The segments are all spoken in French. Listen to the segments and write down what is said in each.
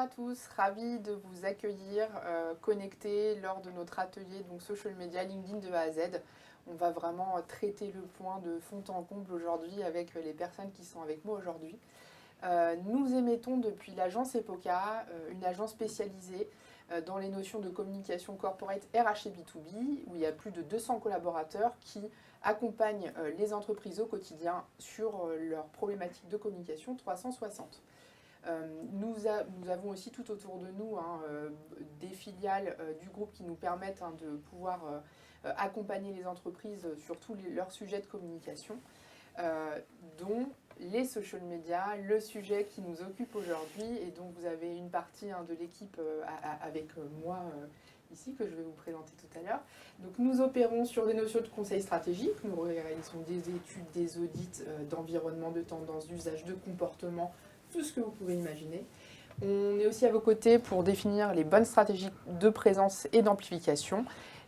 à tous, ravie de vous accueillir connectés lors de notre atelier donc social media LinkedIn de A à Z. On va vraiment traiter le point de fond en comble aujourd'hui avec les personnes qui sont avec moi aujourd'hui. Nous émettons depuis l'agence EPOCA, une agence spécialisée dans les notions de communication corporate RH et B2B, où il y a plus de 200 collaborateurs qui accompagnent les entreprises au quotidien sur leurs problématiques de communication 360. Nous avons aussi tout autour de nous des filiales du groupe qui nous permettent de pouvoir accompagner les entreprises sur tous leurs sujets de communication, dont les social media, le sujet qui nous occupe aujourd'hui. Et donc vous avez une partie de l'équipe avec moi ici, que je vais vous présenter tout à l'heure. Donc nous opérons sur des notions de conseil stratégique, nous réalisons des études, des audits d'environnement, de tendance, d'usage, de comportement, tout ce que vous pouvez imaginer. On est aussi à vos côtés pour définir les bonnes stratégies de présence et d'amplification,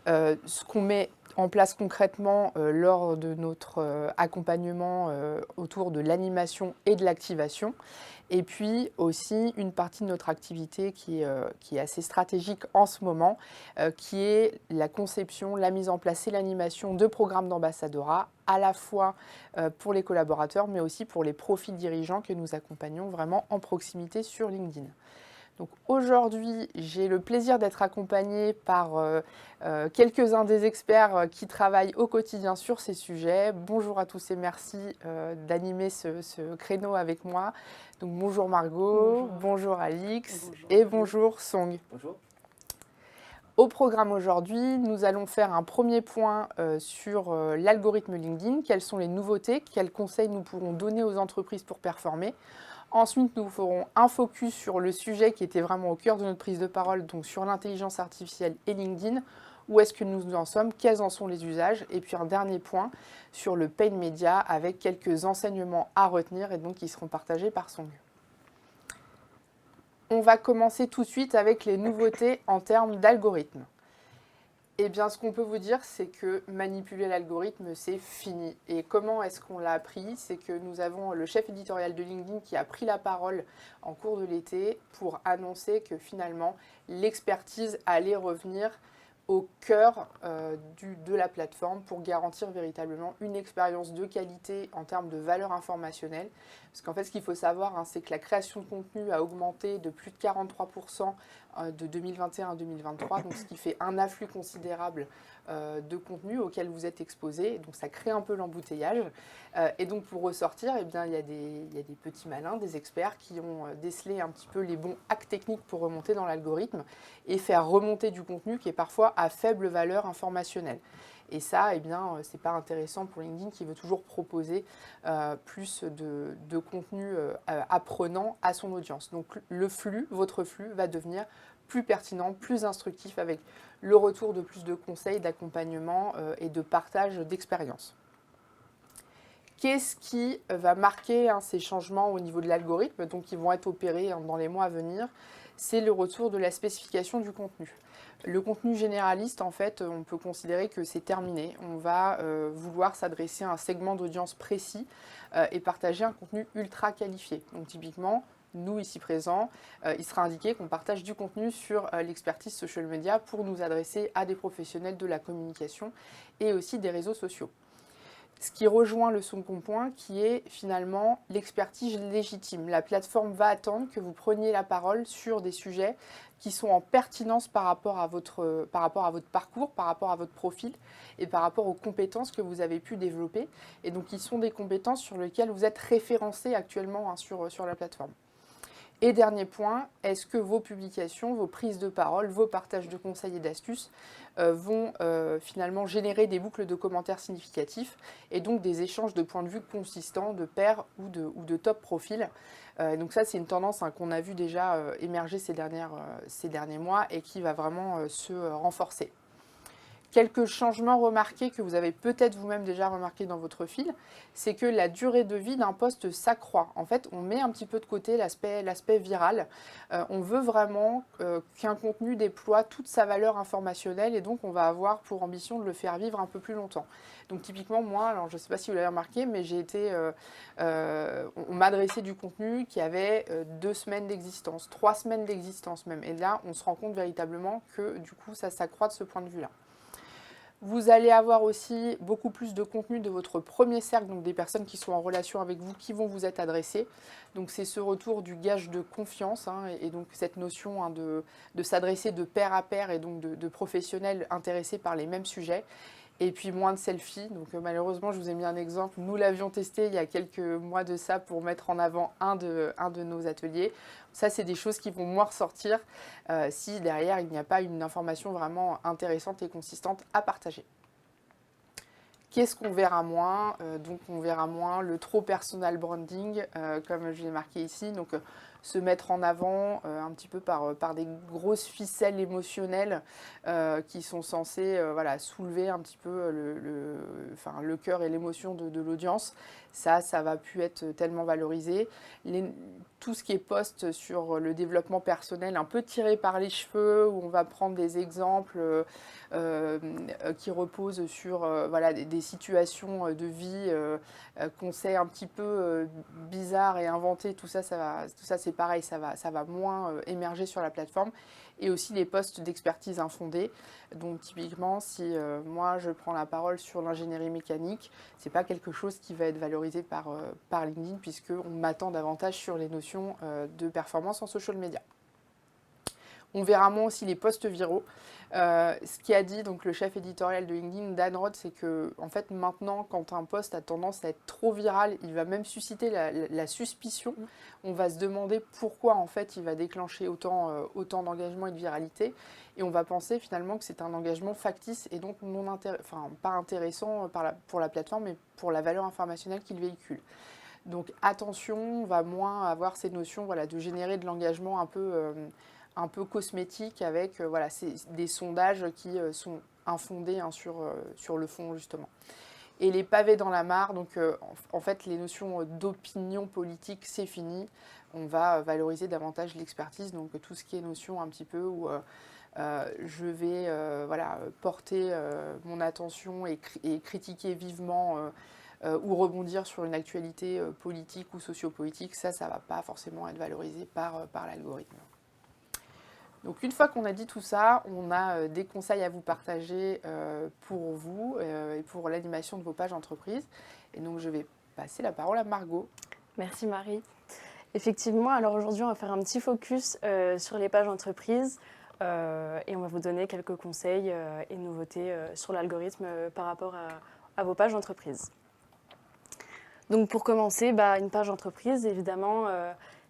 ce qu'on met en place concrètement lors de notre accompagnement autour de l'animation et de l'activation. Et puis aussi une partie de notre activité qui est assez stratégique en ce moment, qui est la conception, la mise en place et l'animation de programmes d'ambassadeurat, à la fois pour les collaborateurs, mais aussi pour les profils dirigeants que nous accompagnons vraiment en proximité sur LinkedIn. Donc aujourd'hui, j'ai le plaisir d'être accompagnée par quelques-uns des experts qui travaillent au quotidien sur ces sujets. Bonjour à tous et merci d'animer ce créneau avec moi. Donc bonjour Margot, bonjour Alix et bonjour Song. Bonjour. Au programme aujourd'hui, nous allons faire un premier point sur l'algorithme LinkedIn. Quelles sont les nouveautés? Quels conseils nous pourrons donner aux entreprises pour performer? Ensuite, nous ferons un focus sur le sujet qui était vraiment au cœur de notre prise de parole, donc sur l'intelligence artificielle et LinkedIn. Où est-ce que nous en sommes? Quels en sont les usages? Et puis un dernier point sur le paid media avec quelques enseignements à retenir et donc qui seront partagés par Song. On va commencer tout de suite avec les nouveautés en termes d'algorithme. Eh bien, ce qu'on peut vous dire, c'est que manipuler l'algorithme, c'est fini. Et comment est-ce qu'on l'a appris? C'est que nous avons le chef éditorial de LinkedIn qui a pris la parole en cours de l'été pour annoncer que finalement, l'expertise allait revenir au cœur de la plateforme pour garantir véritablement une expérience de qualité en termes de valeur informationnelle. Parce qu'en fait, ce qu'il faut savoir, c'est que la création de contenu a augmenté de plus de 43% de 2021 à 2023, donc ce qui fait un afflux considérable de contenu auquel vous êtes exposé. Donc ça crée un peu l'embouteillage. Et donc pour ressortir, eh bien, il y a des petits malins, des experts qui ont décelé un petit peu les bons hacks techniques pour remonter dans l'algorithme et faire remonter du contenu qui est parfois à faible valeur informationnelle. Et ça, eh bien, c'est pas intéressant pour LinkedIn qui veut toujours proposer plus de contenu apprenant à son audience. Donc le flux, votre flux, va devenir plus pertinent, plus instructif avec le retour de plus de conseils, d'accompagnement et de partage d'expériences. Qu'est-ce qui va marquer ces changements au niveau de l'algorithme, donc qui vont être opérés dans les mois à venir? C'est le retour de la spécification du contenu. Le contenu généraliste, en fait, on peut considérer que c'est terminé. On va vouloir s'adresser à un segment d'audience précis et partager un contenu ultra qualifié. Donc typiquement, nous ici présents, il sera indiqué qu'on partage du contenu sur l'expertise social media pour nous adresser à des professionnels de la communication et aussi des réseaux sociaux. Ce qui rejoint le second point qui est finalement l'expertise légitime. La plateforme va attendre que vous preniez la parole sur des sujets qui sont en pertinence par rapport à votre parcours, par rapport à votre profil et par rapport aux compétences que vous avez pu développer. Et donc, qui sont des compétences sur lesquelles vous êtes référencé actuellement sur la plateforme. Et dernier point, est-ce que vos publications, vos prises de parole, vos partages de conseils et d'astuces vont finalement générer des boucles de commentaires significatifs et donc des échanges de points de vue consistants, de pairs ou de top profils. Donc ça, c'est une tendance qu'on a vu déjà émerger ces derniers mois et qui va vraiment se renforcer. Quelques changements remarqués que vous avez peut-être vous-même déjà remarqué dans votre fil, c'est que la durée de vie d'un post s'accroît. En fait, on met un petit peu de côté l'aspect viral. On veut vraiment qu'un contenu déploie toute sa valeur informationnelle et donc on va avoir pour ambition de le faire vivre un peu plus longtemps. Donc typiquement, moi, alors je ne sais pas si vous l'avez remarqué, mais on m'a adressé du contenu qui avait 2 semaines d'existence, 3 semaines d'existence même. Et là, on se rend compte véritablement que du coup, ça s'accroît de ce point de vue-là. Vous allez avoir aussi beaucoup plus de contenu de votre premier cercle, donc des personnes qui sont en relation avec vous, qui vont vous être adressées. Donc c'est ce retour du gage de confiance et donc cette notion de s'adresser de pair à pair et donc de professionnels intéressés par les mêmes sujets. Et puis moins de selfies. Donc malheureusement, je vous ai mis un exemple. Nous l'avions testé il y a quelques mois de ça pour mettre en avant un de nos ateliers. Ça, c'est des choses qui vont moins ressortir si derrière, il n'y a pas une information vraiment intéressante et consistante à partager. Qu'est-ce qu'on verra moins? Donc on verra moins le trop personal branding, comme je l'ai marqué ici. Donc se mettre en avant un petit peu par des grosses ficelles émotionnelles qui sont censées soulever un petit peu le cœur et l'émotion de l'audience. Ça va plus être tellement valorisé. Tout ce qui est post sur le développement personnel, un peu tiré par les cheveux, où on va prendre des exemples qui reposent sur des situations de vie qu'on sait un petit peu bizarres et inventées. Tout ça c'est pareil, ça va moins émerger sur la plateforme. Et aussi les postes d'expertise infondés. Donc typiquement, si moi je prends la parole sur l'ingénierie mécanique, c'est pas quelque chose qui va être valorisé par LinkedIn, puisqu'on m'attend davantage sur les notions de performance en social media. On verra moins aussi les posts viraux. Ce qu'a dit donc, le chef éditorial de LinkedIn, Dan Rhodes, c'est que en fait, maintenant, quand un post a tendance à être trop viral, il va même susciter la suspicion. On va se demander pourquoi en fait, il va déclencher autant d'engagement et de viralité. Et on va penser finalement que c'est un engagement factice et donc pas intéressant pour la plateforme, mais pour la valeur informationnelle qu'il véhicule. Donc attention, on va moins avoir ces notions de générer de l'engagement un peu cosmétique avec des sondages qui sont infondés sur le fond justement. Et les pavés dans la mare, donc en fait les notions d'opinion politique c'est fini, on va valoriser davantage l'expertise, donc tout ce qui est notion un petit peu où je vais porter mon attention et critiquer vivement ou rebondir sur une actualité politique ou sociopolitique, ça ne va pas forcément être valorisé par l'algorithme. Donc une fois qu'on a dit tout ça, on a des conseils à vous partager pour vous et pour l'animation de vos pages entreprises. Et donc je vais passer la parole à Margot. Merci Marie. Effectivement, alors aujourd'hui on va faire un petit focus sur les pages entreprises et on va vous donner quelques conseils et nouveautés sur l'algorithme par rapport à vos pages entreprises. Donc pour commencer, une page entreprise, évidemment,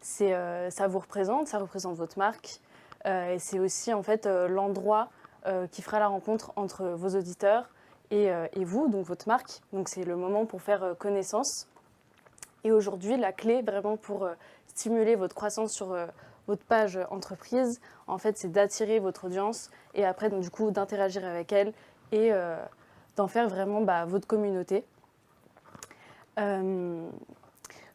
ça représente votre marque. Et c'est aussi en fait l'endroit qui fera la rencontre entre vos auditeurs et vous, donc votre marque. Donc c'est le moment pour faire connaissance. Et aujourd'hui, la clé vraiment pour stimuler votre croissance sur votre page entreprise, en fait, c'est d'attirer votre audience et après, donc, du coup, d'interagir avec elle et d'en faire vraiment votre communauté.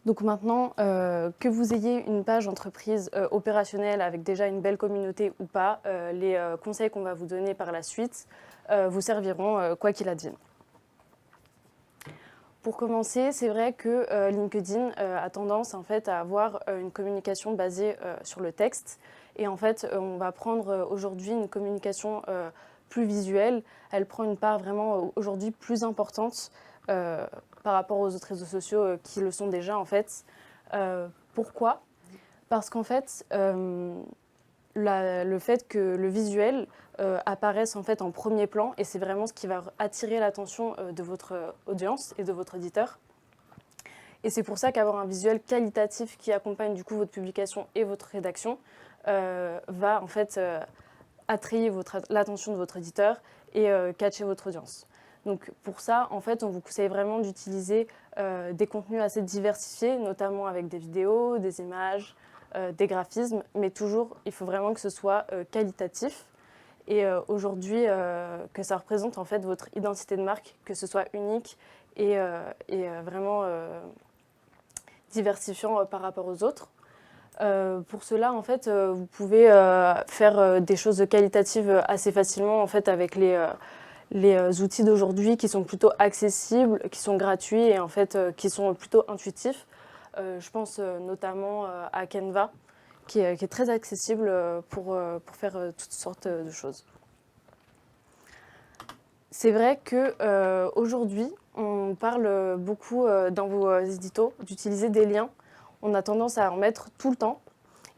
Donc maintenant, que vous ayez une page entreprise opérationnelle avec déjà une belle communauté ou pas, les conseils qu'on va vous donner par la suite vous serviront quoi qu'il advienne. Pour commencer, c'est vrai que LinkedIn a tendance en fait, à avoir une communication basée sur le texte. Et en fait, on va prendre aujourd'hui une communication plus visuelle. Elle prend une part vraiment aujourd'hui plus importante par rapport aux autres réseaux sociaux qui le sont déjà en fait. Pourquoi ? Parce qu'en fait, le fait que le visuel apparaisse en fait en premier plan et c'est vraiment ce qui va attirer l'attention de votre audience et de votre auditeur. Et c'est pour ça qu'avoir un visuel qualitatif qui accompagne du coup votre publication et votre rédaction va en fait attirer l'attention de votre auditeur et catcher votre audience. Donc pour ça, en fait, on vous conseille vraiment d'utiliser des contenus assez diversifiés, notamment avec des vidéos, des images, des graphismes, mais toujours, il faut vraiment que ce soit qualitatif. et aujourd'hui que ça représente en fait votre identité de marque, que ce soit unique et vraiment diversifiant par rapport aux autres. Pour cela, en fait, vous pouvez faire des choses qualitatives assez facilement en fait, avec les outils d'aujourd'hui qui sont plutôt accessibles, qui sont gratuits et en fait, qui sont plutôt intuitifs. Je pense notamment à Canva, qui est très accessible pour faire toutes sortes de choses. C'est vrai qu'aujourd'hui, on parle beaucoup dans vos éditos d'utiliser des liens. On a tendance à en mettre tout le temps.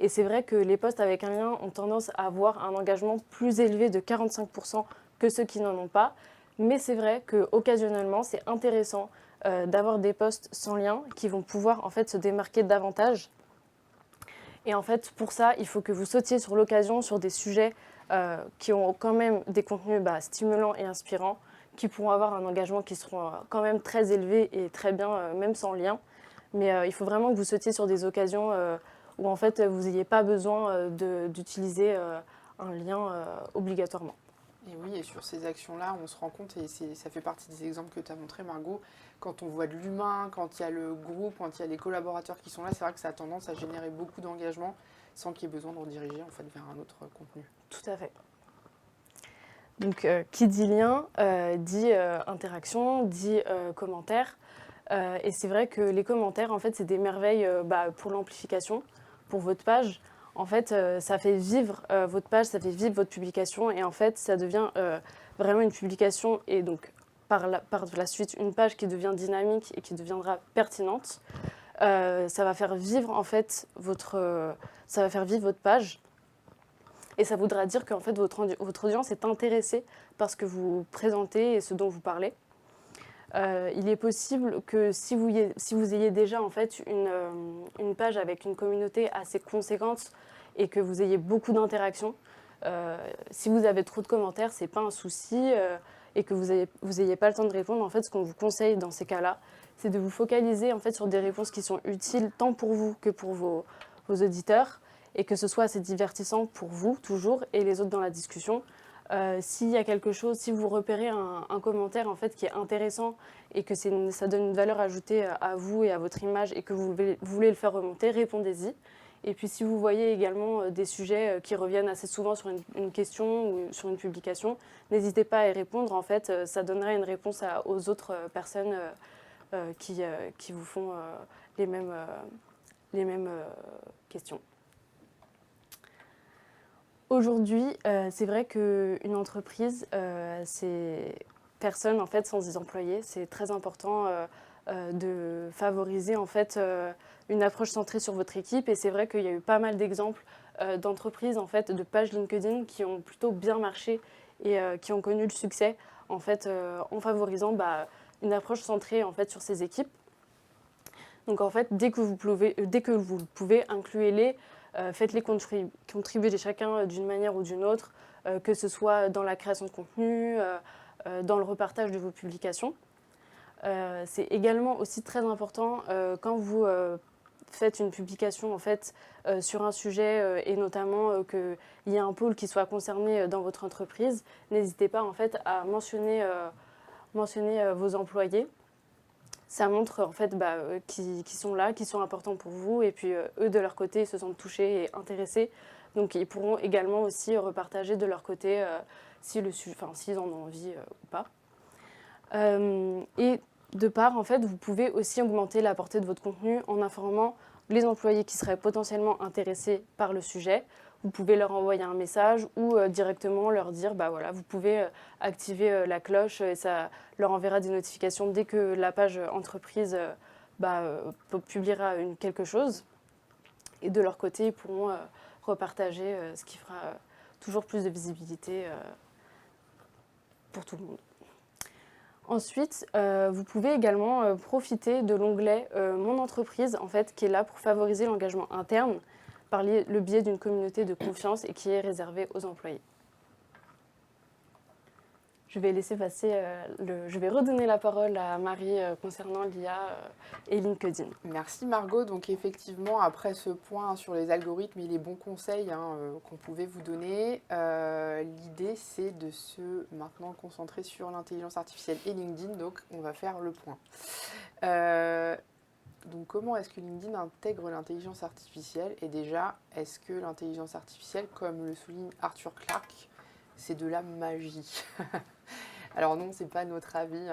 Et c'est vrai que les posts avec un lien ont tendance à avoir un engagement plus élevé de 45% que ceux qui n'en ont pas. Mais c'est vrai qu'occasionnellement, c'est intéressant d'avoir des posts sans lien qui vont pouvoir en fait se démarquer davantage. Et en fait, pour ça, il faut que vous sautiez sur l'occasion sur des sujets qui ont quand même des contenus stimulants et inspirants, qui pourront avoir un engagement qui seront quand même très élevé et très bien, même sans lien. Mais il faut vraiment que vous sautiez sur des occasions où en fait vous n'ayez pas besoin d'utiliser un lien obligatoirement. Et oui, et sur ces actions-là, on se rend compte, et ça fait partie des exemples que tu as montré, Margot, quand on voit de l'humain, quand il y a le groupe, quand il y a les collaborateurs qui sont là, c'est vrai que ça a tendance à générer beaucoup d'engagement sans qu'il y ait besoin de rediriger en fait, vers un autre contenu. Tout à fait. Donc, qui dit lien, dit interaction, dit commentaire. Et c'est vrai que les commentaires, en fait, c'est des merveilles pour l'amplification, pour votre page. En fait, ça fait vivre votre page, ça fait vivre votre publication. Et en fait, ça devient vraiment une publication et donc par la suite une page qui devient dynamique et qui deviendra pertinente. Ça va faire vivre en fait ça va faire vivre votre page. Et ça voudra dire qu'en fait votre audience est intéressée par ce que vous présentez et ce dont vous parlez. Il est possible que si vous ayez déjà en fait une page avec une communauté assez conséquente et que vous ayez beaucoup d'interactions, si vous avez trop de commentaires, c'est pas un souci et que vous ayez pas le temps de répondre. En fait, ce qu'on vous conseille dans ces cas-là, c'est de vous focaliser en fait sur des réponses qui sont utiles tant pour vous que pour vos auditeurs et que ce soit assez divertissant pour vous toujours et les autres dans la discussion. S'il y a quelque chose, si vous repérez un commentaire en fait, qui est intéressant et que ça donne une valeur ajoutée à vous et à votre image et que vous voulez le faire remonter, répondez-y. Et puis si vous voyez également des sujets qui reviennent assez souvent sur une question ou sur une publication, n'hésitez pas à y répondre. En fait, ça donnerait une réponse aux autres personnes qui vous font les mêmes questions. Aujourd'hui, c'est vrai qu'une entreprise, c'est personne en fait sans des employés. C'est très important de favoriser en fait une approche centrée sur votre équipe. Et c'est vrai qu'il y a eu pas mal d'exemples d'entreprises en fait, de pages LinkedIn qui ont plutôt bien marché et qui ont connu le succès en fait en favorisant une approche centrée en fait sur ces équipes. Donc en fait, dès que vous le pouvez, incluez-les. Faites-les contribuer chacun d'une manière ou d'une autre, que ce soit dans la création de contenu, dans le repartage de vos publications. C'est également aussi très important quand vous faites une publication en fait, sur un sujet et notamment qu'il y ait un pôle qui soit concerné dans votre entreprise. N'hésitez pas en fait, à mentionner vos employés. Ça montre en fait qui sont là, qui sont importants pour vous et puis eux de leur côté ils se sentent touchés et intéressés. Donc ils pourront également aussi repartager de leur côté s'ils en ont envie ou pas. Et de part en fait vous pouvez aussi augmenter la portée de votre contenu en informant les employés qui seraient potentiellement intéressés par le sujet. Vous pouvez leur envoyer un message ou directement leur dire voilà, vous pouvez activer la cloche et ça leur enverra des notifications dès que la page entreprise publiera quelque chose. Et de leur côté, ils pourront repartager ce qui fera toujours plus de visibilité pour tout le monde. Ensuite, vous pouvez également profiter de l'onglet Mon entreprise, en fait, qui est là pour favoriser l'engagement interne par le biais d'une communauté de confiance et qui est réservée aux employés. Je vais laisser passer, je vais redonner la parole à Marie concernant l'IA et LinkedIn. Merci Margot. Donc effectivement, après ce point sur les algorithmes et les bons conseils qu'on pouvait vous donner, l'idée c'est de se maintenant concentrer sur l'intelligence artificielle et LinkedIn. Donc on va faire le point. Donc comment est-ce que LinkedIn intègre l'intelligence artificielle? Et déjà, est-ce que l'intelligence artificielle, comme le souligne Arthur Clarke, c'est de la magie? Alors non, c'est pas notre avis.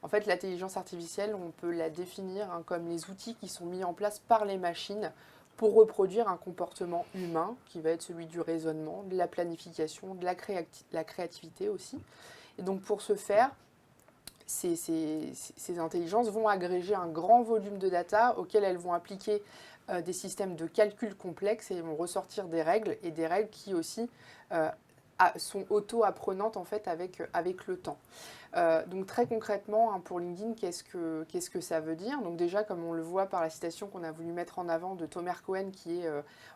En fait, l'intelligence artificielle, on peut la définir comme les outils qui sont mis en place par les machines pour reproduire un comportement humain qui va être celui du raisonnement, de la planification, de la créativité aussi. Et donc pour ce faire, ces intelligences vont agréger un grand volume de data auxquelles elles vont appliquer des systèmes de calcul complexes et vont ressortir des règles et des règles qui aussi sont auto-apprenantes en fait avec le temps. Donc très concrètement, pour LinkedIn, qu'est-ce que ça veut dire? Donc déjà, comme on le voit par la citation qu'on a voulu mettre en avant de Tomer Cohen, qui est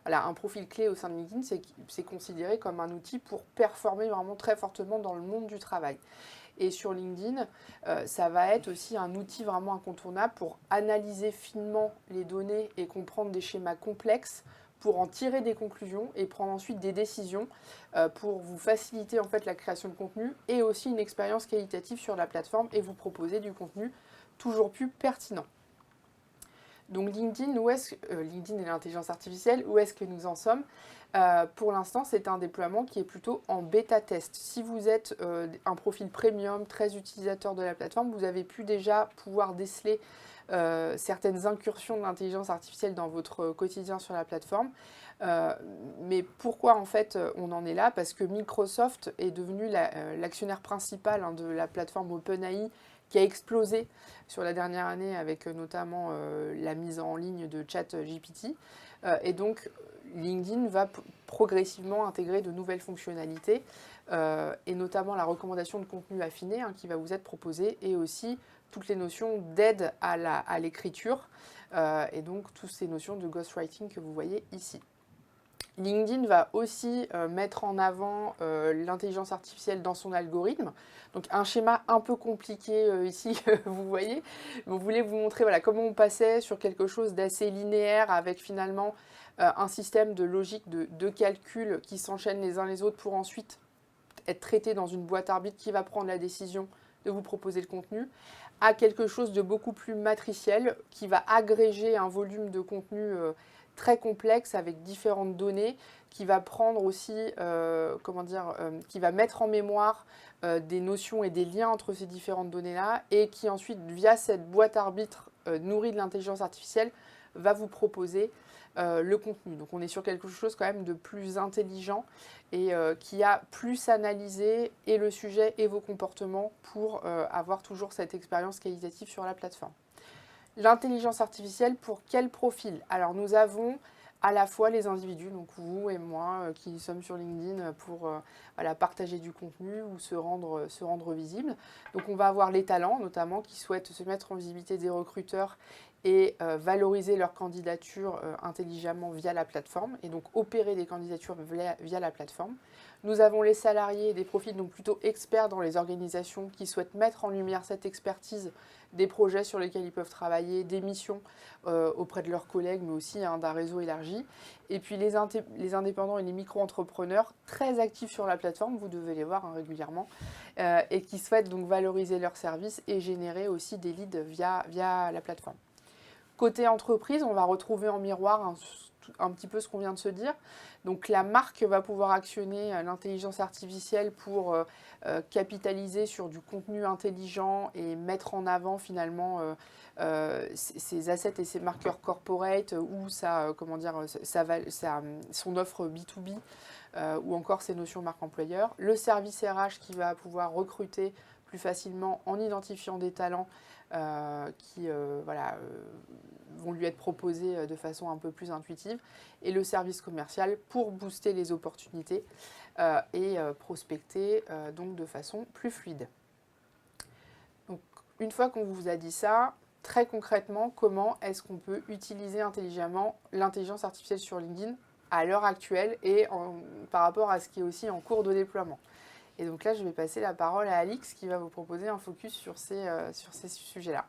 voilà, un profil clé au sein de LinkedIn, c'est considéré comme un outil pour performer vraiment très fortement dans le monde du travail. Et sur LinkedIn, ça va être aussi un outil vraiment incontournable pour analyser finement les données et comprendre des schémas complexes pour en tirer des conclusions et prendre ensuite des décisions pour vous faciliter en fait la création de contenu et aussi une expérience qualitative sur la plateforme et vous proposer du contenu toujours plus pertinent. Donc LinkedIn, LinkedIn et l'intelligence artificielle, où est-ce que nous en sommes? Pour l'instant, c'est un déploiement qui est plutôt en bêta-test. Si vous êtes un profil premium, très utilisateur de la plateforme, vous avez pu déjà pouvoir déceler certaines incursions de l'intelligence artificielle dans votre quotidien sur la plateforme. Mais pourquoi en fait on en est là? Parce que Microsoft est devenu l'actionnaire principal de la plateforme OpenAI qui a explosé sur la dernière année avec notamment la mise en ligne de ChatGPT. Et donc LinkedIn va progressivement intégrer de nouvelles fonctionnalités et notamment la recommandation de contenu affiné qui va vous être proposée et aussi toutes les notions d'aide à l'écriture et donc toutes ces notions de ghostwriting que vous voyez ici. LinkedIn va aussi mettre en avant l'intelligence artificielle dans son algorithme. Donc un schéma un peu compliqué ici, vous voyez. On voulait vous montrer voilà, comment on passait sur quelque chose d'assez linéaire avec finalement un système de logique de calcul qui s'enchaînent les uns les autres pour ensuite être traité dans une boîte arbitre qui va prendre la décision de vous proposer le contenu, à quelque chose de beaucoup plus matriciel qui va agréger un volume de contenu très complexe avec différentes données, qui va prendre aussi, qui va mettre en mémoire des notions et des liens entre ces différentes données-là, et qui ensuite, via cette boîte arbitre nourrie de l'intelligence artificielle, va vous proposer le contenu. Donc on est sur quelque chose quand même de plus intelligent et qui a plus analysé et le sujet et vos comportements pour avoir toujours cette expérience qualitative sur la plateforme. L'intelligence artificielle, pour quel profil? Alors nous avons à la fois les individus, donc vous et moi, qui sommes sur LinkedIn pour voilà, partager du contenu ou se rendre visible. Donc on va avoir les talents, notamment, qui souhaitent se mettre en visibilité des recruteurs et valoriser leur candidature intelligemment via la plateforme, et donc opérer des candidatures via la plateforme. Nous avons les salariés, des profils donc plutôt experts dans les organisations qui souhaitent mettre en lumière cette expertise des projets sur lesquels ils peuvent travailler, des missions auprès de leurs collègues, mais aussi d'un réseau élargi. Et puis les indépendants et les micro-entrepreneurs très actifs sur la plateforme, vous devez les voir régulièrement, et qui souhaitent donc valoriser leurs services et générer aussi des leads via la plateforme. Côté entreprise, on va retrouver en miroir un petit peu ce qu'on vient de se dire. Donc la marque va pouvoir actionner l'intelligence artificielle pour capitaliser sur du contenu intelligent et mettre en avant finalement ses assets et ses marqueurs corporate ou son offre B2B ou encore ses notions marque employeur. Le service RH qui va pouvoir recruter plus facilement en identifiant des talents qui vont lui être proposés de façon un peu plus intuitive, et le service commercial pour booster les opportunités et prospecter donc de façon plus fluide. Donc, une fois qu'on vous a dit ça, très concrètement, comment est-ce qu'on peut utiliser intelligemment l'intelligence artificielle sur LinkedIn à l'heure actuelle et par rapport à ce qui est aussi en cours de déploiement? Et donc là, je vais passer la parole à Alix qui va vous proposer un focus sur ces sujets-là.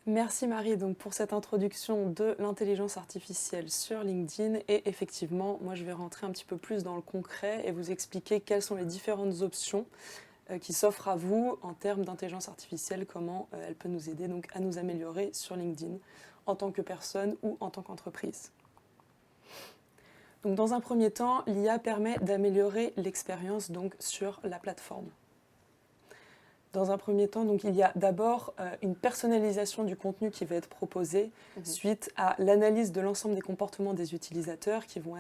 Merci Marie donc pour cette introduction de l'intelligence artificielle sur LinkedIn et effectivement moi je vais rentrer un petit peu plus dans le concret et vous expliquer quelles sont les différentes options qui s'offrent à vous en termes d'intelligence artificielle, comment elle peut nous aider donc à nous améliorer sur LinkedIn en tant que personne ou en tant qu'entreprise. Donc dans un premier temps, l'IA permet d'améliorer l'expérience donc sur la plateforme. Dans un premier temps, donc, il y a d'abord une personnalisation du contenu qui va être proposé suite à l'analyse de l'ensemble des comportements des utilisateurs qui vont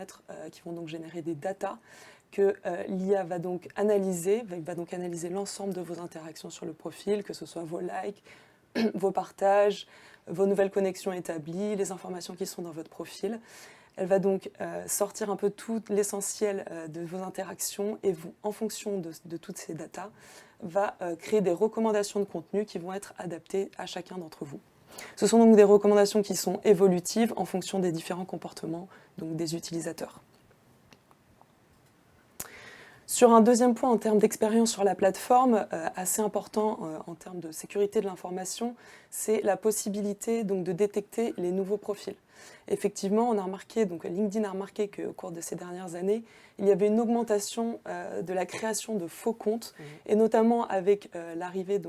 donc générer des datas que l'IA va donc analyser, l'ensemble de vos interactions sur le profil, que ce soit vos likes, vos partages, vos nouvelles connexions établies, les informations qui sont dans votre profil. Elle va donc sortir un peu tout l'essentiel de vos interactions et vous, en fonction de toutes ces datas, va créer des recommandations de contenu qui vont être adaptées à chacun d'entre vous. Ce sont donc des recommandations qui sont évolutives en fonction des différents comportements donc des utilisateurs. Sur un deuxième point en termes d'expérience sur la plateforme, assez important en termes de sécurité de l'information, c'est la possibilité donc, de détecter les nouveaux profils. Effectivement, on a remarqué, donc LinkedIn a remarqué qu'au cours de ces dernières années, il y avait une augmentation de la création de faux comptes, et notamment avec l'arrivée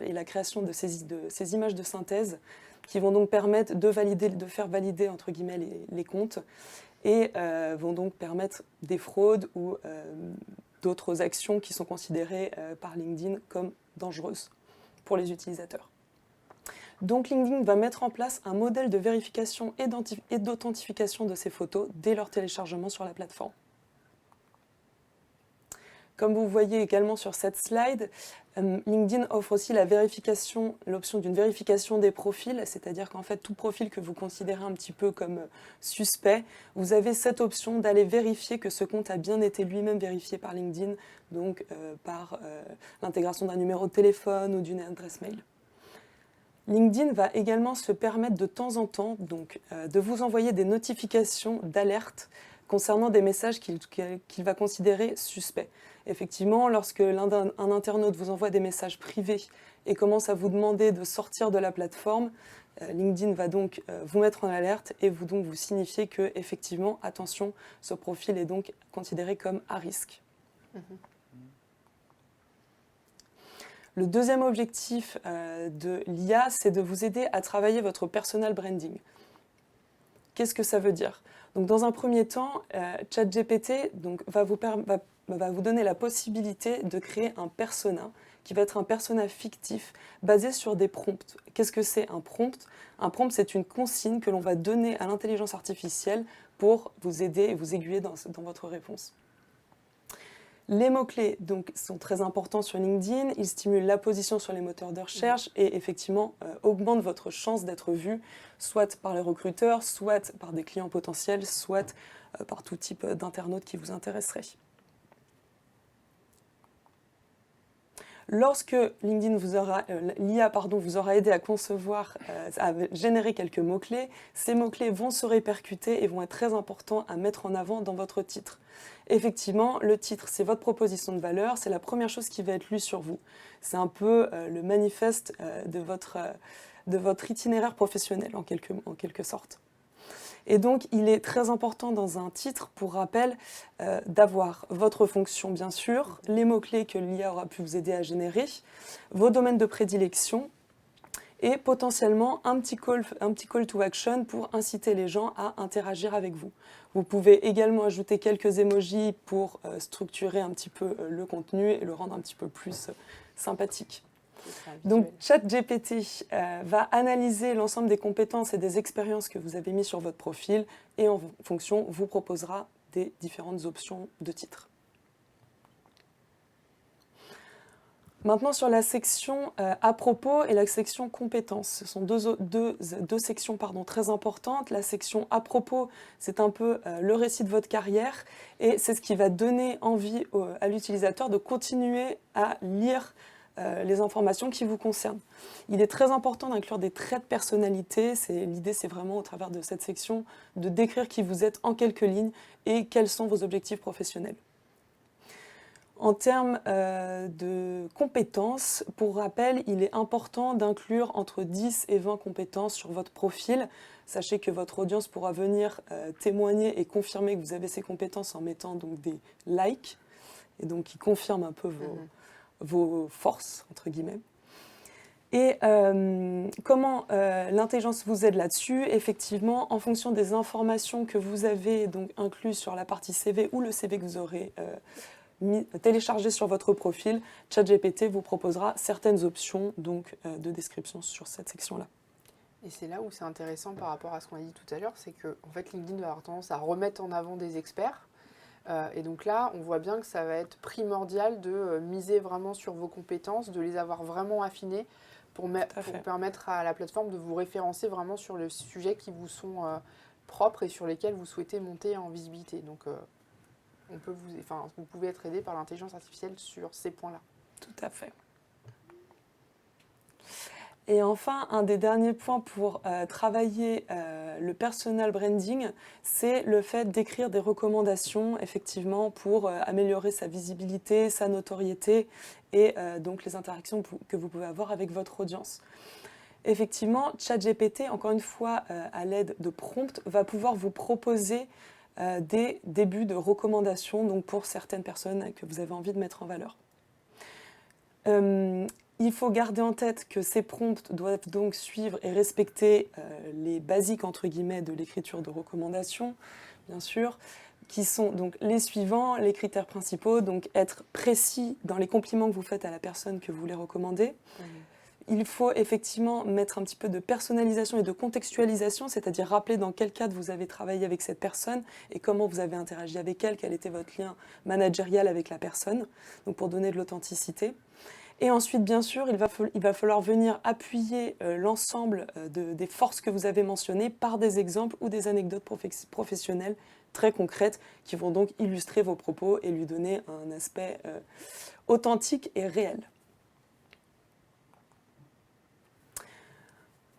et la création de ces images de synthèse qui vont donc permettre de faire valider entre guillemets les comptes et vont donc permettre des fraudes ou d'autres actions qui sont considérées par LinkedIn comme dangereuses pour les utilisateurs. Donc LinkedIn va mettre en place un modèle de vérification et d'authentification de ces photos dès leur téléchargement sur la plateforme. Comme vous voyez également sur cette slide, LinkedIn offre aussi l'option d'une vérification des profils, c'est-à-dire qu'en fait, tout profil que vous considérez un petit peu comme suspect, vous avez cette option d'aller vérifier que ce compte a bien été lui-même vérifié par LinkedIn, donc par l'intégration d'un numéro de téléphone ou d'une adresse mail. LinkedIn va également se permettre de temps en temps de vous envoyer des notifications d'alerte concernant des messages qu'il va considérer suspects. Effectivement, lorsque un internaute vous envoie des messages privés et commence à vous demander de sortir de la plateforme, LinkedIn va donc vous mettre en alerte et vous signifier que, effectivement, attention, ce profil est donc considéré comme à risque. Le deuxième objectif de l'IA, c'est de vous aider à travailler votre personal branding. Qu'est-ce que ça veut dire ? Donc, dans un premier temps, ChatGPT va vous donner la possibilité de créer un persona qui va être un persona fictif basé sur des prompts. Qu'est-ce que c'est un prompt ? Un prompt, c'est une consigne que l'on va donner à l'intelligence artificielle pour vous aider et vous aiguiller dans votre réponse. Les mots-clés sont très importants sur LinkedIn, ils stimulent la position sur les moteurs de recherche et effectivement augmentent votre chance d'être vu, soit par les recruteurs, soit par des clients potentiels, soit par tout type d'internautes qui vous intéresseraient. Lorsque l'IA vous aura aidé à concevoir, à générer quelques mots-clés, ces mots-clés vont se répercuter et vont être très importants à mettre en avant dans votre titre. Effectivement, le titre, c'est votre proposition de valeur, c'est la première chose qui va être lue sur vous. C'est un peu le manifeste de votre itinéraire professionnel, en quelque sorte. Et donc, il est très important dans un titre, pour rappel, d'avoir votre fonction, bien sûr, les mots-clés que l'IA aura pu vous aider à générer, vos domaines de prédilection et potentiellement un petit call to action pour inciter les gens à interagir avec vous. Vous pouvez également ajouter quelques emojis pour structurer un petit peu le contenu et le rendre un petit peu plus sympathique. Donc ChatGPT va analyser l'ensemble des compétences et des expériences que vous avez mis sur votre profil et en fonction vous proposera des différentes options de titres. Maintenant sur la section à propos et la section compétences. Ce sont deux sections très importantes. La section à propos, c'est un peu le récit de votre carrière et c'est ce qui va donner envie à l'utilisateur de continuer à lire les informations qui vous concernent. Il est très important d'inclure des traits de personnalité. L'idée, c'est vraiment, au travers de cette section, de décrire qui vous êtes en quelques lignes et quels sont vos objectifs professionnels. En termes de compétences, pour rappel, il est important d'inclure entre 10 et 20 compétences sur votre profil. Sachez que votre audience pourra venir témoigner et confirmer que vous avez ces compétences en mettant donc des likes, et donc qui confirment un peu vos forces, entre guillemets. Et comment l'intelligence vous aide là-dessus? Effectivement, en fonction des informations que vous avez donc incluses sur la partie CV ou le CV que vous aurez téléchargé sur votre profil, ChatGPT vous proposera certaines options donc, de description sur cette section-là. Et c'est là où c'est intéressant par rapport à ce qu'on a dit tout à l'heure, c'est que en fait, LinkedIn va avoir tendance à remettre en avant des experts. Et donc là, on voit bien que ça va être primordial de miser vraiment sur vos compétences, de les avoir vraiment affinées pour permettre à la plateforme de vous référencer vraiment sur les sujets qui vous sont propres et sur lesquels vous souhaitez monter en visibilité. Donc vous pouvez être aidé par l'intelligence artificielle sur ces points-là. Tout à fait. Et enfin, un des derniers points pour travailler le personal branding, c'est le fait d'écrire des recommandations, effectivement, pour améliorer sa visibilité, sa notoriété et donc les interactions que vous pouvez avoir avec votre audience. Effectivement, ChatGPT, encore une fois, à l'aide de prompts, va pouvoir vous proposer des débuts de recommandations donc pour certaines personnes que vous avez envie de mettre en valeur. Il faut garder en tête que ces prompts doivent donc suivre et respecter les basiques entre guillemets de l'écriture de recommandation, bien sûr, qui sont donc les suivants, les critères principaux, donc être précis dans les compliments que vous faites à la personne que vous voulez recommander. Il faut effectivement mettre un petit peu de personnalisation et de contextualisation, c'est-à-dire rappeler dans quel cadre vous avez travaillé avec cette personne et comment vous avez interagi avec elle, quel était votre lien managérial avec la personne, donc pour donner de l'authenticité. Et ensuite, bien sûr, il va falloir venir appuyer l'ensemble des forces que vous avez mentionnées par des exemples ou des anecdotes professionnelles très concrètes qui vont donc illustrer vos propos et lui donner un aspect authentique et réel.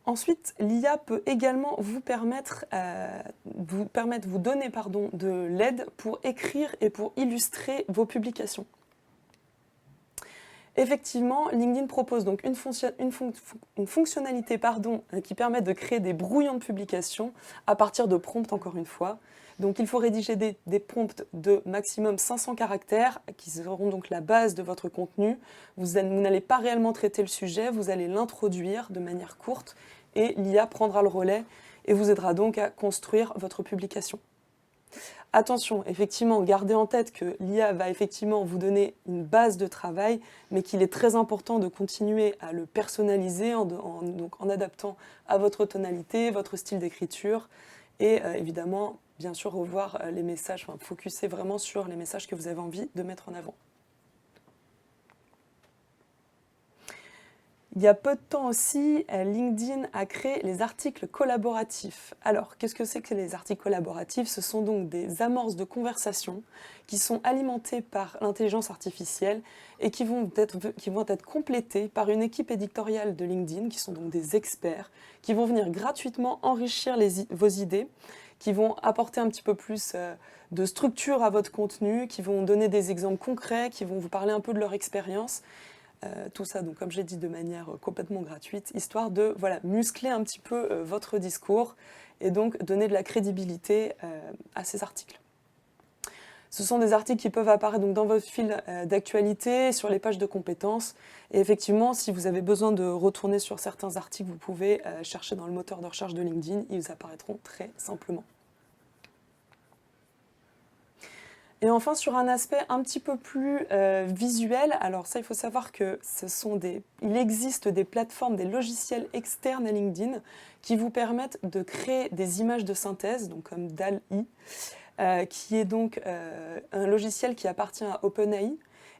Ensuite, l'IA peut également vous donner de l'aide pour écrire et pour illustrer vos publications. Effectivement, LinkedIn propose donc une fonctionnalité qui permet de créer des brouillons de publications à partir de prompts, encore une fois. Donc il faut rédiger des prompts de maximum 500 caractères qui seront donc la base de votre contenu. Vous n'allez pas réellement traiter le sujet, vous allez l'introduire de manière courte et l'IA prendra le relais et vous aidera donc à construire votre publication. Attention, effectivement, gardez en tête que l'IA va effectivement vous donner une base de travail, mais qu'il est très important de continuer à le personnaliser en adaptant à votre tonalité, votre style d'écriture et évidemment, bien sûr, revoir les messages, focuser vraiment sur les messages que vous avez envie de mettre en avant. Il y a peu de temps aussi, LinkedIn a créé les articles collaboratifs. Alors, qu'est-ce que c'est que les articles collaboratifs? Ce sont donc des amorces de conversation qui sont alimentées par l'intelligence artificielle et qui vont être complétées par une équipe éditoriale de LinkedIn, qui sont donc des experts, qui vont venir gratuitement enrichir vos idées, qui vont apporter un petit peu plus de structure à votre contenu, qui vont donner des exemples concrets, qui vont vous parler un peu de leur expérience. Tout ça, donc, comme j'ai dit, de manière complètement gratuite, histoire de muscler un petit peu votre discours et donc donner de la crédibilité à ces articles. Ce sont des articles qui peuvent apparaître donc, dans votre fil d'actualité, sur les pages de compétences. Et effectivement, si vous avez besoin de retourner sur certains articles, vous pouvez chercher dans le moteur de recherche de LinkedIn, ils apparaîtront très simplement. Et enfin, sur un aspect un petit peu plus visuel, alors ça, il faut savoir que il existe des plateformes, des logiciels externes à LinkedIn qui vous permettent de créer des images de synthèse, donc comme DALL-E, qui est donc un logiciel qui appartient à OpenAI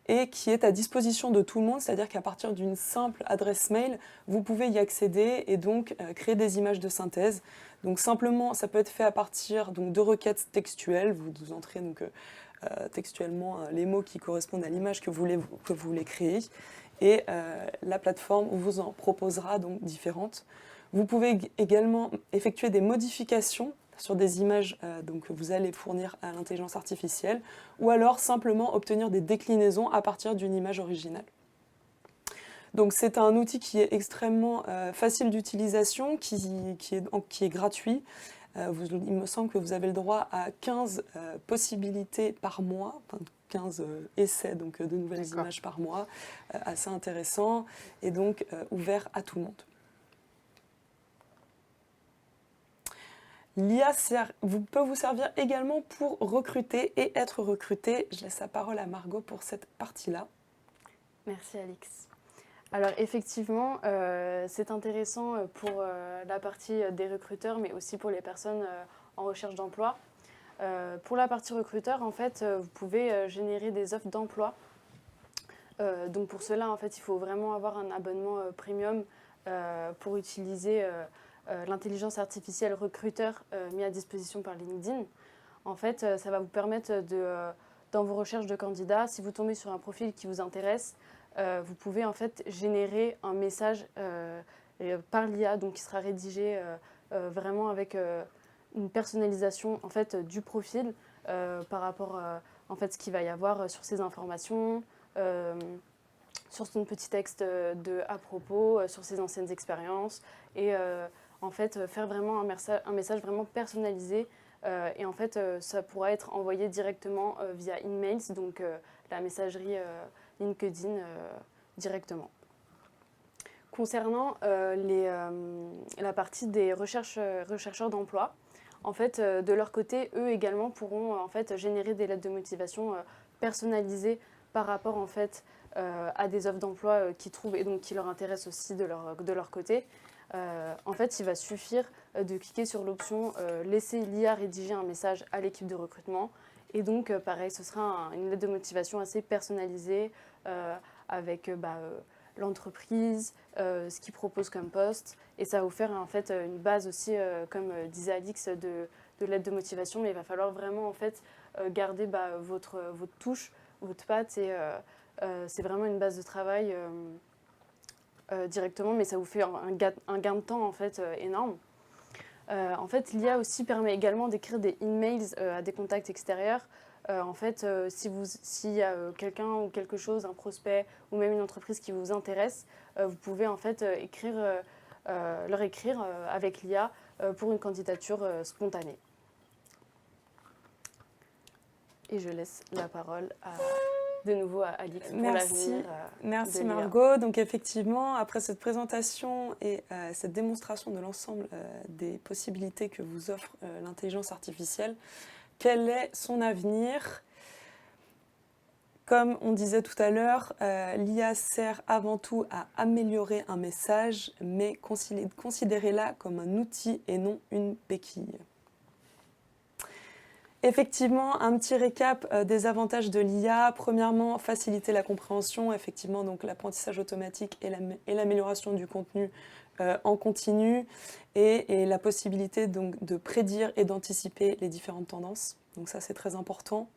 et qui est à disposition de tout le monde, c'est-à-dire qu'à partir d'une simple adresse mail, vous pouvez y accéder et donc créer des images de synthèse. Donc simplement, ça peut être fait à partir donc, de requêtes textuelles, vous entrez donc textuellement les mots qui correspondent à l'image que vous voulez créer et la plateforme vous en proposera donc différentes. Vous pouvez également effectuer des modifications sur des images que vous allez fournir à l'intelligence artificielle, ou alors simplement obtenir des déclinaisons à partir d'une image originale. Donc c'est un outil qui est extrêmement facile d'utilisation, qui est gratuit. Il me semble que vous avez le droit à 15 possibilités par mois, enfin 15 essais donc, de nouvelles images par mois, assez intéressant, et donc ouvert à tout le monde. L'IA peut vous servir également pour recruter et être recruté. Je laisse la parole à Margot pour cette partie-là. Merci Alix. Alors effectivement, c'est intéressant pour la partie des recruteurs, mais aussi pour les personnes en recherche d'emploi. Pour la partie recruteur, en fait, vous pouvez générer des offres d'emploi. Donc pour cela, en fait, il faut vraiment avoir un abonnement premium pour utiliser l'intelligence artificielle recruteur mis à disposition par LinkedIn. En fait, ça va vous permettre dans vos recherches de candidats, si vous tombez sur un profil qui vous intéresse, vous pouvez en fait générer un message par l'IA, donc qui sera rédigé vraiment avec une personnalisation en fait du profil par rapport en fait ce qu'il va y avoir sur ces informations, sur son petit texte à propos, sur ses anciennes expériences et en fait faire vraiment un message vraiment personnalisé. Et en fait, ça pourra être envoyé directement via emails, donc la messagerie LinkedIn directement. Concernant la partie des rechercheurs d'emploi, en fait, de leur côté, eux également pourront en fait générer des lettres de motivation personnalisées par rapport en fait à des offres d'emploi qu'ils trouvent et donc qui leur intéressent aussi de leur côté. En fait, il va suffire de cliquer sur l'option laisser l'IA rédiger un message à l'équipe de recrutement. Et donc, pareil, ce sera une lettre de motivation assez personnalisée avec l'entreprise, ce qu'ils proposent comme poste. Et ça va vous faire en fait une base aussi, comme disait Alix, de lettres de motivation. Mais il va falloir vraiment en fait garder votre touche, votre patte. Et c'est vraiment une base de travail directement, mais ça vous fait un gain de temps en fait énorme. En fait, l'IA aussi permet également d'écrire des emails à des contacts extérieurs. En fait, s'il y a quelqu'un ou quelque chose, un prospect ou même une entreprise qui vous intéresse, vous pouvez en fait leur écrire avec l'IA pour une candidature spontanée. Et je laisse la parole de nouveau à Alix pour l'avenir. Merci Margot. Donc effectivement, après cette présentation et cette démonstration de l'ensemble des possibilités que vous offre l'intelligence artificielle, quel est son avenir ? Comme on disait tout à l'heure, l'IA sert avant tout à améliorer un message, mais considérez-la comme un outil et non une béquille. Effectivement, un petit récap des avantages de l'IA. Premièrement, faciliter la compréhension, effectivement, donc l'apprentissage automatique et l'amélioration du contenu en continu et la possibilité donc de prédire et d'anticiper les différentes tendances. Donc ça, c'est très important.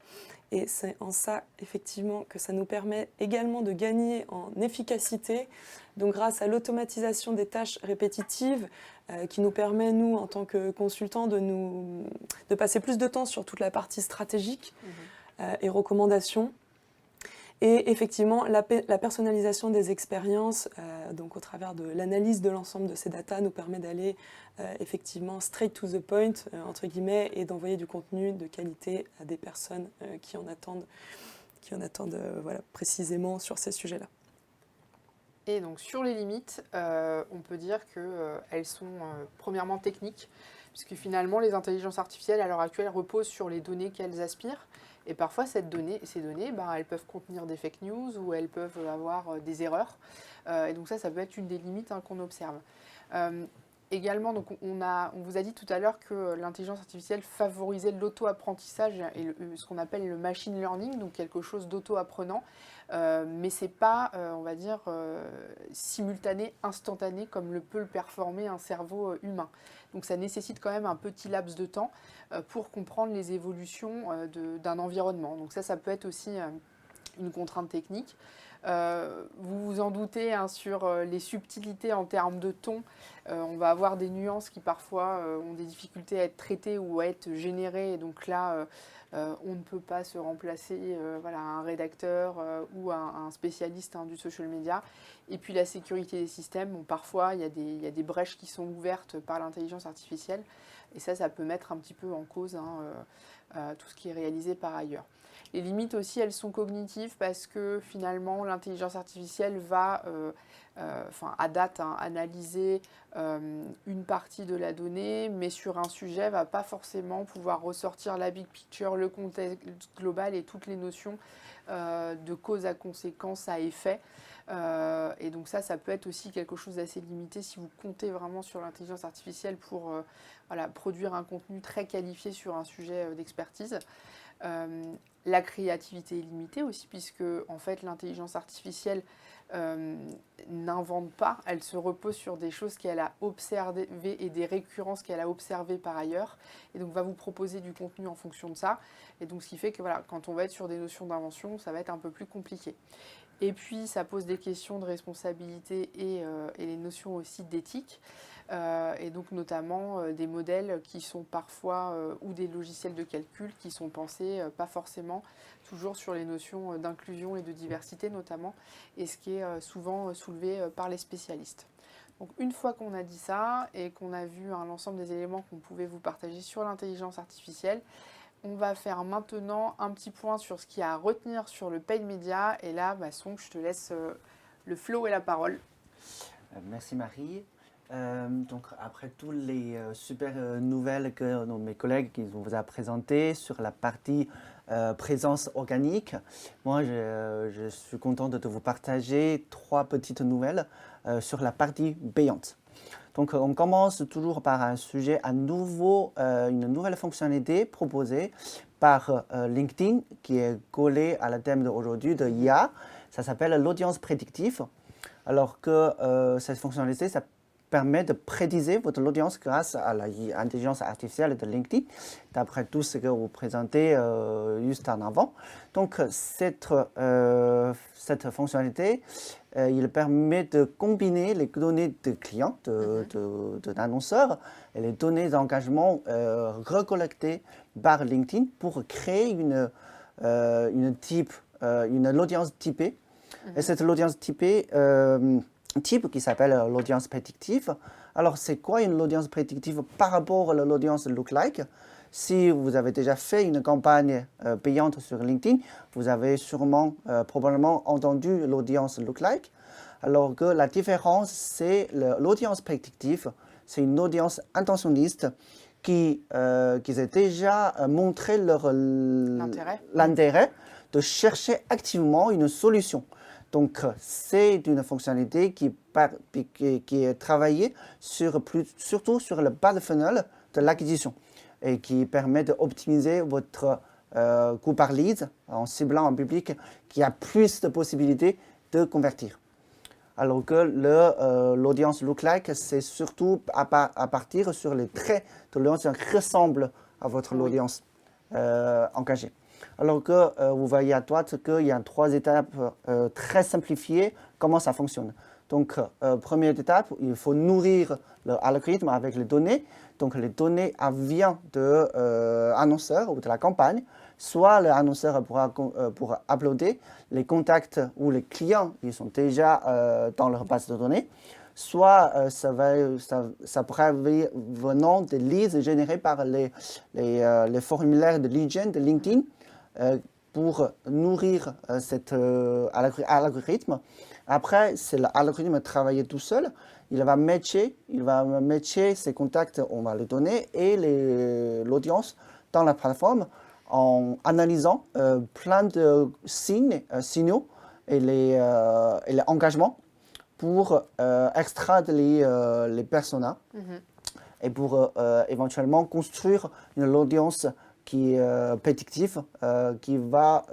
Et c'est en ça, effectivement, que ça nous permet également de gagner en efficacité, donc grâce à l'automatisation des tâches répétitives, qui nous permet, nous, en tant que consultants, de passer plus de temps sur toute la partie stratégique et recommandations. Et effectivement, la personnalisation des expériences, donc au travers de l'analyse de l'ensemble de ces datas, nous permet d'aller effectivement straight to the point, entre guillemets, et d'envoyer du contenu de qualité à des personnes qui en attendent voilà, précisément sur ces sujets-là. Et donc sur les limites, on peut dire qu'elles sont premièrement techniques, puisque finalement les intelligences artificielles à l'heure actuelle reposent sur les données qu'elles aspirent. Et parfois, ces données, elles peuvent contenir des fake news ou elles peuvent avoir des erreurs. Et donc ça peut être une des limites qu'on observe. Également, donc on vous a dit tout à l'heure que l'intelligence artificielle favorisait l'auto-apprentissage et ce qu'on appelle le machine learning, donc quelque chose d'auto-apprenant. Mais ce n'est pas, on va dire, simultané, instantané, comme peut le performer un cerveau humain. Donc ça nécessite quand même un petit laps de temps pour comprendre les évolutions d'un environnement. Donc ça peut être aussi une contrainte technique. Vous vous en doutez, hein, sur les subtilités en termes de ton. On va avoir des nuances qui parfois ont des difficultés à être traitées ou à être générées. Et donc là, on ne peut pas se remplacer voilà, un rédacteur ou un spécialiste hein, du social media. Et puis la sécurité des systèmes, bon, parfois il y a des brèches qui sont ouvertes par l'intelligence artificielle. Et ça peut mettre un petit peu en cause hein, tout ce qui est réalisé par ailleurs. Les limites aussi, elles sont cognitives parce que finalement, l'intelligence artificielle va, à date, hein, analyser une partie de la donnée, mais sur un sujet, va pas forcément pouvoir ressortir la big picture, le contexte global et toutes les notions de cause à conséquence, à effet. Et donc ça peut être aussi quelque chose d'assez limité si vous comptez vraiment sur l'intelligence artificielle pour voilà, produire un contenu très qualifié sur un sujet d'expertise. La créativité est limitée aussi puisque en fait l'intelligence artificielle n'invente pas, elle se repose sur des choses qu'elle a observées et des récurrences qu'elle a observées par ailleurs et donc va vous proposer du contenu en fonction de ça et donc ce qui fait que voilà, quand on va être sur des notions d'invention, ça va être un peu plus compliqué. Et puis ça pose des questions de responsabilité et les notions aussi d'éthique. Et donc notamment des modèles qui sont parfois, ou des logiciels de calcul qui sont pensés pas forcément toujours sur les notions d'inclusion et de diversité notamment, et ce qui est souvent soulevé par les spécialistes. Donc une fois qu'on a dit ça et qu'on a vu hein, l'ensemble des éléments qu'on pouvait vous partager sur l'intelligence artificielle, on va faire maintenant un petit point sur ce qu'il y a à retenir sur le paid media. Et là, Song, je te laisse le flow et la parole. Merci Marie. Donc après toutes les super nouvelles que mes collègues vous ont présentées sur la partie présence organique, moi je suis content de vous partager 3 petites nouvelles sur la partie payante. Donc on commence toujours par un sujet une nouvelle fonctionnalité proposée par LinkedIn qui est collée à la thème d'aujourd'hui de IA. Ça s'appelle l'audience prédictive. Alors que cette fonctionnalité, ça permet de prédiser votre audience grâce à l'intelligence artificielle de LinkedIn, d'après tout ce que vous présentez juste en avant. Donc, cette fonctionnalité, il permet de combiner les données de clients, d'annonceurs, et les données d'engagement recollectées par LinkedIn pour créer une audience typée. Et cette audience typée, type qui s'appelle l'audience prédictive. Alors, c'est quoi une audience prédictive par rapport à l'audience lookalike? Si vous avez déjà fait une campagne payante sur LinkedIn, vous avez sûrement, probablement entendu l'audience lookalike. Alors que la différence, c'est l'audience prédictive. C'est une audience intentionniste qui a déjà montré l'intérêt de chercher activement une solution. Donc, c'est une fonctionnalité qui est travaillée surtout sur le bas de funnel de l'acquisition et qui permet d'optimiser votre coût par lead en ciblant un public qui a plus de possibilités de convertir. Alors que l'audience lookalike, c'est surtout à partir sur les traits de l'audience qui ressemblent à votre audience engagée. Alors que vous voyez à droite qu'il y a 3 étapes très simplifiées, comment ça fonctionne. Donc, première étape, il faut nourrir l'algorithme avec les données. Donc, les données viennent de l'annonceur ou de la campagne. Soit l'annonceur pour uploader les contacts ou les clients qui sont déjà dans leur base de données. Soit ça venant des leads générés par les formulaires de lead gen de LinkedIn. Pour nourrir cet algorithme. Après, c'est l'algorithme travailler tout seul. Il va matcher ses contacts, on va les donner, et l'audience dans la plateforme en analysant plein de signaux et les engagements pour extraire les personas et pour éventuellement construire une audience qui est prédictive, qui va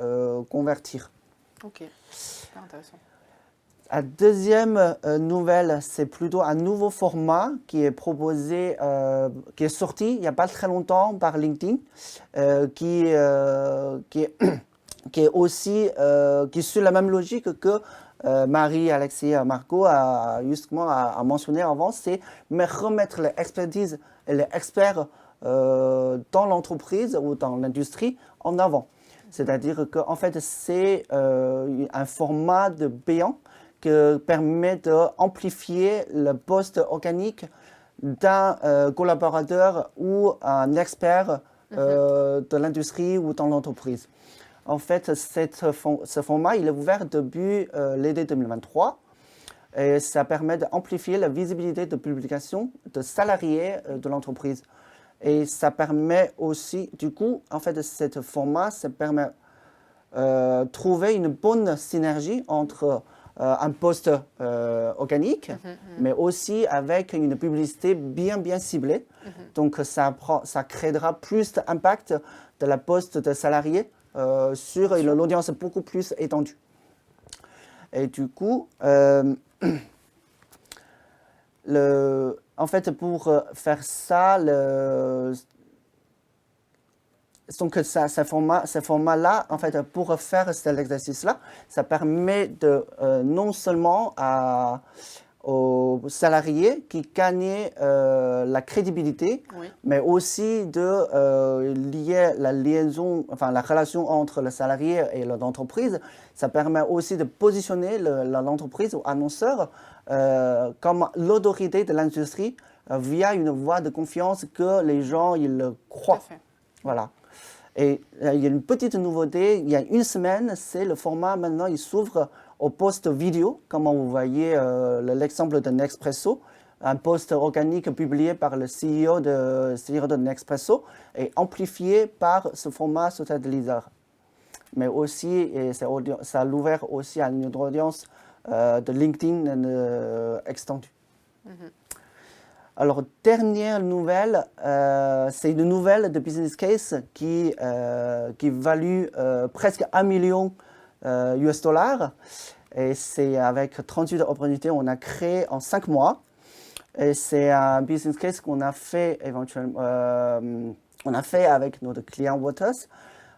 convertir. Ok, c'est intéressant. La deuxième nouvelle, c'est plutôt un nouveau format qui est proposé, qui est sorti il n'y a pas très longtemps par LinkedIn, qui qui est aussi qui suit la même logique que Marie, Alexis, Marco a justement a mentionné avant, c'est remettre l'expertise et les experts dans l'entreprise ou dans l'industrie en avant. C'est-à-dire qu'en fait, c'est un format de béant qui permet d'amplifier le poste organique d'un collaborateur ou un expert de l'industrie ou dans l'entreprise. En fait, ce format, il est ouvert depuis l'été 2023 et ça permet d'amplifier la visibilité de publication de salariés de l'entreprise. Et ça permet aussi, du coup, en fait, ce format, ça permet de trouver une bonne synergie entre un poste organique, mais aussi avec une publicité bien ciblée. Donc, ça créera plus d'impact de la poste de salarié sur une audience beaucoup plus étendue. Et du coup, en fait, pour faire ça, donc ce format-là, en fait, pour faire cet exercice-là, ça permet de non seulement aux salariés qui gagnent la crédibilité, mais aussi de lier la liaison, enfin la relation entre le salarié et l'entreprise. Ça permet aussi de positionner l'entreprise ou annonceur comme l'autorité de l'industrie via une voix de confiance que les gens ils croient. Voilà. Et il y a une petite nouveauté, il y a une semaine, c'est le format maintenant, il s'ouvre au post vidéo, comme vous voyez l'exemple de Nespresso, un post organique publié par le CEO de Nespresso et amplifié par ce format Socializer. Mais aussi, et ça l'ouvert aussi à une audience de LinkedIn extendue. Alors, dernière nouvelle, c'est une nouvelle de business case qui value presque 1 million US dollars. Et c'est avec 38 opportunités, on a créé en 5 mois. Et c'est un business case qu'on a fait éventuellement, on a fait avec notre client Waters.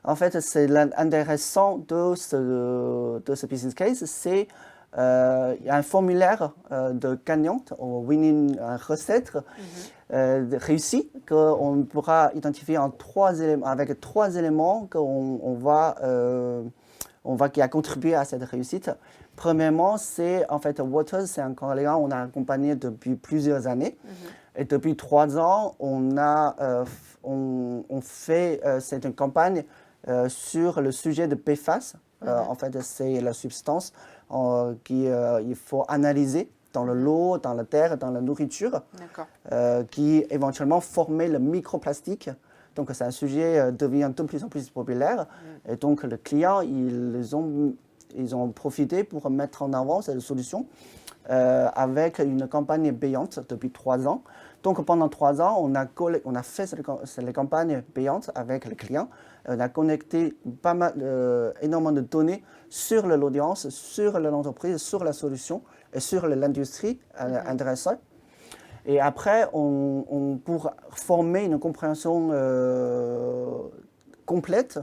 En fait, c'est l'intéressant de ce business case, c'est un formulaire de gagnante, ou winning recette réussie, qu'on pourra identifier en 3 éléments, avec 3 éléments qui a contribué à cette réussite. Premièrement, c'est en fait Waters, c'est un client qu'on a accompagné depuis plusieurs années. Et depuis 3 ans, on fait cette campagne sur le sujet de PFAS. En fait, c'est la substance qu'il faut analyser dans l'eau, dans la terre, dans la nourriture, qui éventuellement formait le microplastique. Donc, c'est un sujet devient de plus en plus populaire. Et donc, les clients, ils ont profité pour mettre en avant cette solution avec une campagne payante depuis 3 ans. Donc, pendant 3 ans, on a fait cette campagne payante avec les clients. On a connecté énormément de données sur l'audience, sur l'entreprise, sur la solution et sur l'industrie intéressante. Et après, pour former une compréhension complète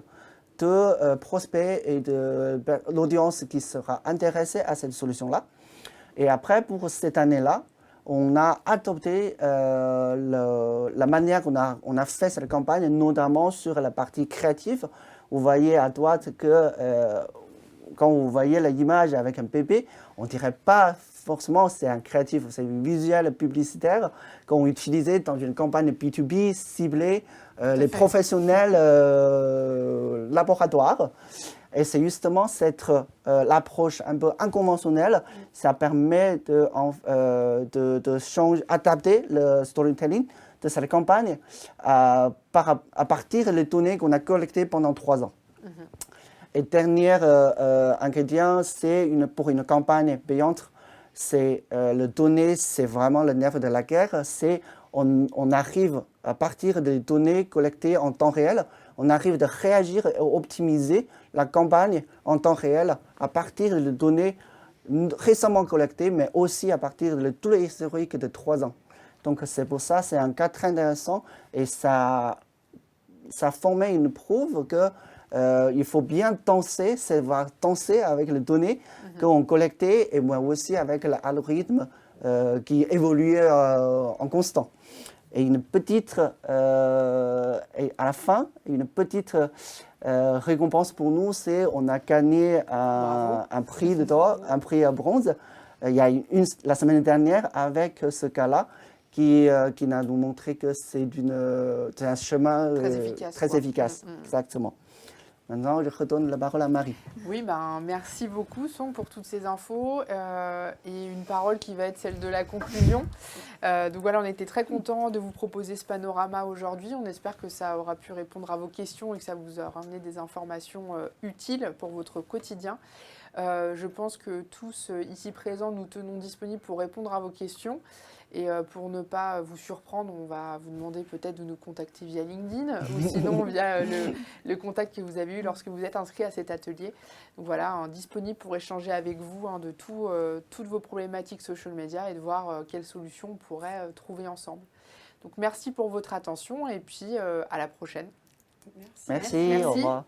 de prospects et de l'audience qui sera intéressée à cette solution-là. Et après, pour cette année-là, on a adopté la manière qu'on a fait cette campagne, notamment sur la partie créative. Vous voyez à droite que quand vous voyez l'image avec un bébé, on ne dirait pas forcément c'est un créatif, c'est un visuel publicitaire qu'on utilisait dans une campagne B2B ciblée les professionnels laboratoires. Et c'est justement l'approche un peu inconventionnelle, ça permet de changer, adapter le storytelling de cette campagne à partir des données qu'on a collectées pendant 3 ans. Et dernier ingrédient, c'est pour une campagne payante, c'est le données, c'est vraiment le nerf de la guerre. C'est on arrive à partir des données collectées en temps réel, on arrive de réagir et optimiser la campagne en temps réel à partir de données récemment collectées, mais aussi à partir de tous les historiques de 3 ans. Donc c'est pour ça, c'est un cas très intéressant et ça formait une preuve que il faut bien danser, savoir danser avec les données qu'on collectait et moi aussi avec l'algorithme qui évolue en constant. Et une petite, et à la fin, une petite récompense pour nous, c'est on a gagné un prix d'or, un prix à bronze. Il y a la semaine dernière avec ce cas-là qui nous montré que c'est un chemin Très efficace. Exactement. Maintenant, je redonne la parole à Marie. Oui, merci beaucoup Song pour toutes ces infos et une parole qui va être celle de la conclusion. Donc voilà, on était très contents de vous proposer ce panorama aujourd'hui. On espère que ça aura pu répondre à vos questions et que ça vous aura amené des informations utiles pour votre quotidien. Je pense que tous ici présents, nous tenons disponibles pour répondre à vos questions. Et pour ne pas vous surprendre, on va vous demander peut-être de nous contacter via LinkedIn ou sinon via le contact que vous avez eu lorsque vous êtes inscrit à cet atelier. Donc voilà, disponible pour échanger avec vous de toutes vos problématiques social media et de voir quelles solutions on pourrait trouver ensemble. Donc merci pour votre attention et puis à la prochaine. Merci. Au revoir.